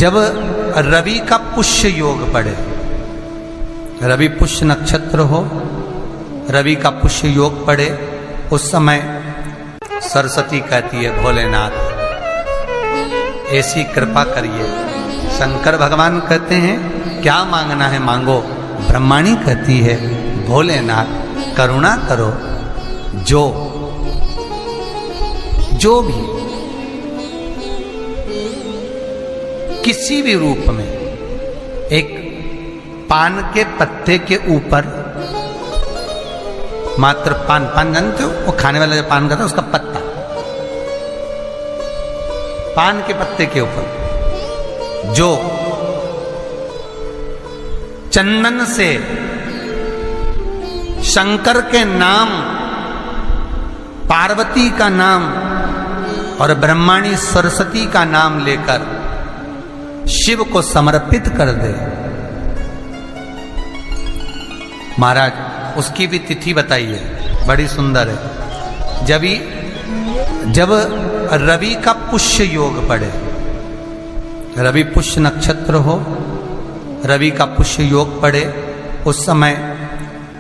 जब रवि का पुष्य योग पड़े, रवि पुष्य नक्षत्र हो, रवि का पुष्य योग पड़े, उस समय सरस्वती कहती है भोलेनाथ ऐसी कृपा करिए। शंकर भगवान कहते हैं क्या मांगना है मांगो। ब्रह्माणी कहती है भोलेनाथ करुणा करो, जो भी किसी भी रूप में एक पान के पत्ते के ऊपर, मात्र पान जानते हो, वो खाने वाला जो पान खाता है उसका पत्ता, पान के पत्ते के ऊपर जो चंदन से शंकर के नाम, पार्वती का नाम और ब्रह्माणी सरस्वती का नाम लेकर शिव को समर्पित कर दे, महाराज उसकी भी तिथि बताइए, बड़ी सुंदर है। जब रवि का पुष्य योग पड़े, रवि पुष्य नक्षत्र हो, रवि का पुष्य योग पड़े, उस समय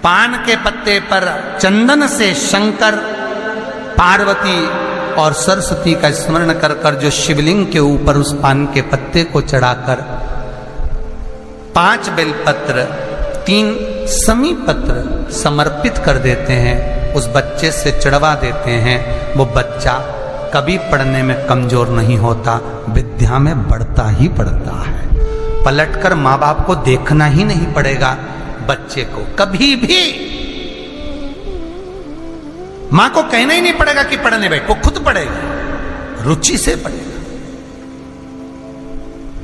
पान के पत्ते पर चंदन से शंकर, पार्वती और सरस्वती का स्मरण कर कर जो शिवलिंग के ऊपर उस पान के पत्ते को चढ़ाकर 5 बेलपत्र 3 समी पत्र समर्पित कर देते हैं, उस बच्चे से चढ़वा देते हैं, वो बच्चा कभी पढ़ने में कमजोर नहीं होता, विद्या में बढ़ता ही बढ़ता है। पलटकर माँ बाप को देखना ही नहीं पड़ेगा बच्चे को, कभी भी मां को कहना ही नहीं पड़ेगा कि पढ़ने बैठ, वो खुद पढ़ेगा, रुचि से पढ़ेगा।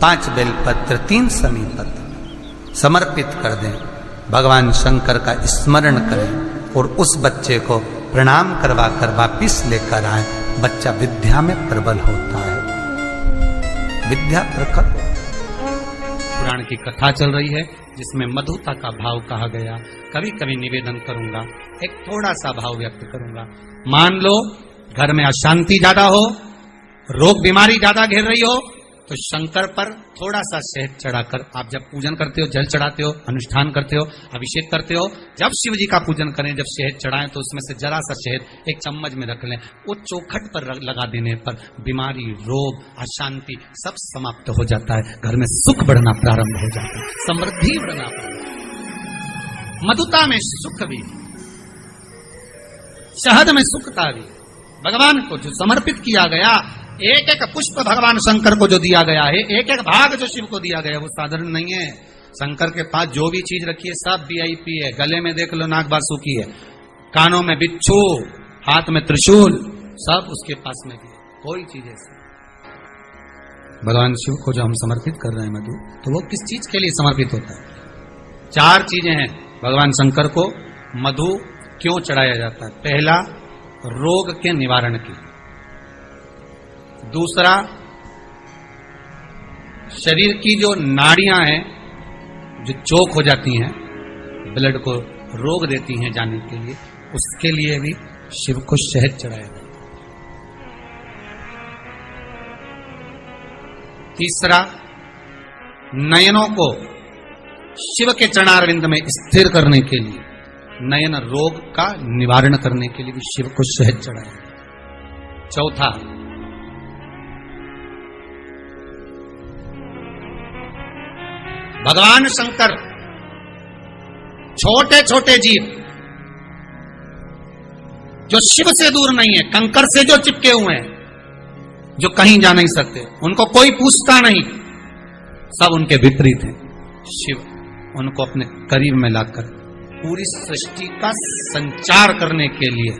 5 बेलपत्र 3 समी पत्र समर्पित कर दें, भगवान शंकर का स्मरण करें और उस बच्चे को प्रणाम करवा कर वापिस लेकर आए, बच्चा विद्या में प्रबल होता है, विद्या प्रखर। पुराण की कथा चल रही है जिसमें मधुता का भाव कहा गया। कभी कभी निवेदन करूंगा, एक थोड़ा सा भाव व्यक्त करूंगा। मान लो घर में अशांति ज्यादा हो, रोग बीमारी ज्यादा घेर रही हो, तो शंकर पर थोड़ा सा शहद चढ़ाकर आप जब पूजन करते हो, जल चढ़ाते हो, अनुष्ठान करते हो, अभिषेक करते हो, जब शिव जी का पूजन करें, जब शहद चढ़ाएं तो उसमें से जरा सा शहद एक चम्मच में रख लें, वो चौखट पर लगा देने पर बीमारी, रोग, अशांति सब समाप्त हो जाता है, घर में सुख बढ़ना प्रारंभ हो जाता है, समृद्धि बढ़ना प्रारंभ। मधुता में सुख भी, शहद में सुखता भी, भगवान को जो समर्पित किया गया, एक एक पुष्प भगवान शंकर को जो दिया गया है, एक एक भाग जो शिव को दिया गया, वो साधारण नहीं है। शंकर के पास जो भी चीज रखी है सब VIP है। गले में देख लो नाग बासुकी है, कानों में बिच्छू, हाथ में त्रिशूल, सब उसके पास में भी है, कोई चीज ऐसी। भगवान शिव को जो हम समर्पित कर रहे हैं मधु, तो वो किस चीज के लिए समर्पित होता है? 4 चीजें हैं भगवान शंकर को मधु क्यों चढ़ाया जाता है। पहला, रोग के निवारण के लिए। दूसरा, शरीर की जो नाड़ियां हैं जो चोक हो जाती हैं, ब्लड को रोक देती हैं जाने के लिए, उसके लिए भी शिव को शहद चढ़ाया जाता है। तीसरा, नयनों को शिव के चरणारविंद में स्थिर करने के लिए, नयन रोग का निवारण करने के लिए भी शिव को शहद चढ़ाया जाता है। चौथा, भगवान शंकर छोटे छोटे जीव जो शिव से दूर नहीं है, कंकर से जो चिपके हुए हैं, जो कहीं जा नहीं सकते, उनको कोई पूछता नहीं, सब उनके विपरीत हैं, शिव उनको अपने करीब में लाकर पूरी सृष्टि का संचार करने के लिए,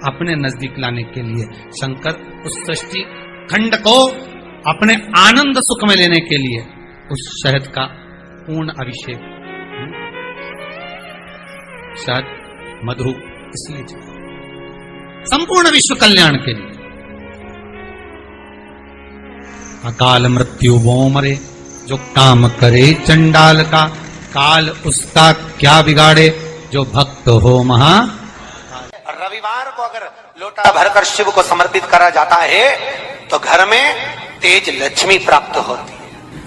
अपने नजदीक लाने के लिए शंकर उस सृष्टि खंड को अपने आनंद सुख में लेने के लिए उस शहद का पूर्ण अभिषेक, शहद मधु इसलिए संपूर्ण विश्व कल्याण के लिए। अकाल मृत्यु वो मरे जो काम करे चंडाल का, काल उसका क्या बिगाड़े जो भक्त हो महा। रविवार को अगर लोटा भरकर शिव को समर्पित करा जाता है तो घर में तेज लक्ष्मी प्राप्त होती है,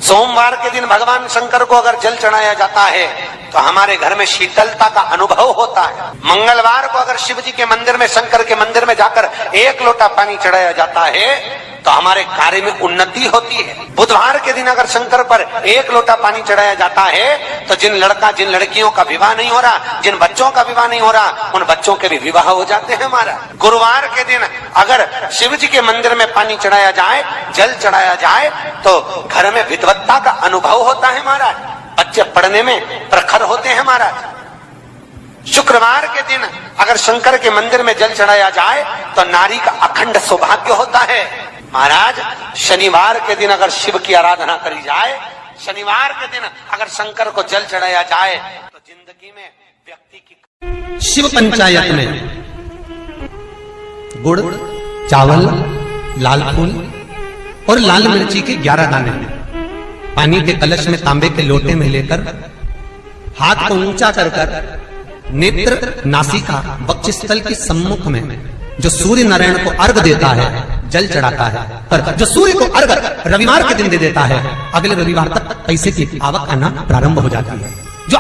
सोमवार के दिन भगवान शंकर को अगर जल चढ़ाया जाता है तो हमारे घर में शीतलता का अनुभव होता है। मंगलवार को अगर शिव जी के मंदिर में, शंकर के मंदिर में जाकर 1 लोटा पानी चढ़ाया जाता है तो हमारे कार्य में उन्नति होती है। बुधवार के दिन अगर शंकर पर 1 लोटा पानी चढ़ाया जाता है तो जिन लड़कियों का विवाह नहीं हो रहा, जिन बच्चों का विवाह नहीं हो रहा, उन बच्चों के भी विवाह हो जाते हैं हमारा। गुरुवार के दिन अगर शिव जी के मंदिर में पानी चढ़ाया जाए, जल चढ़ाया जाए तो घर में विद्वत्ता का अनुभव होता है महाराज, बच्चे पढ़ने में प्रखर होते हैं महाराज। शुक्रवार के दिन अगर शंकर के मंदिर में जल चढ़ाया जाए तो नारी का अखंड सौभाग्य होता है महाराज। शनिवार के दिन अगर शिव की आराधना करी जाए, शनिवार के दिन अगर शंकर को जल चढ़ाया जाए तो जिंदगी में व्यक्ति की शिव पंचायत में गुड़, चावल, लाल फूल और लाल मिर्ची के 11 दाने पानी के कलश में तांबे के लोटे में लेकर हाथ को ऊंचा कर नेत्र, नासिका, वक्षस्थल के सम्मुख में जो सूर्य नारायण को अर्घ देता है, जल चढ़ाता है, पर जो सूर्य को अर्घ रविवार के दिन दे देता है, अगले रविवार तक पैसे की आवक आना प्रारंभ हो जाती है। जो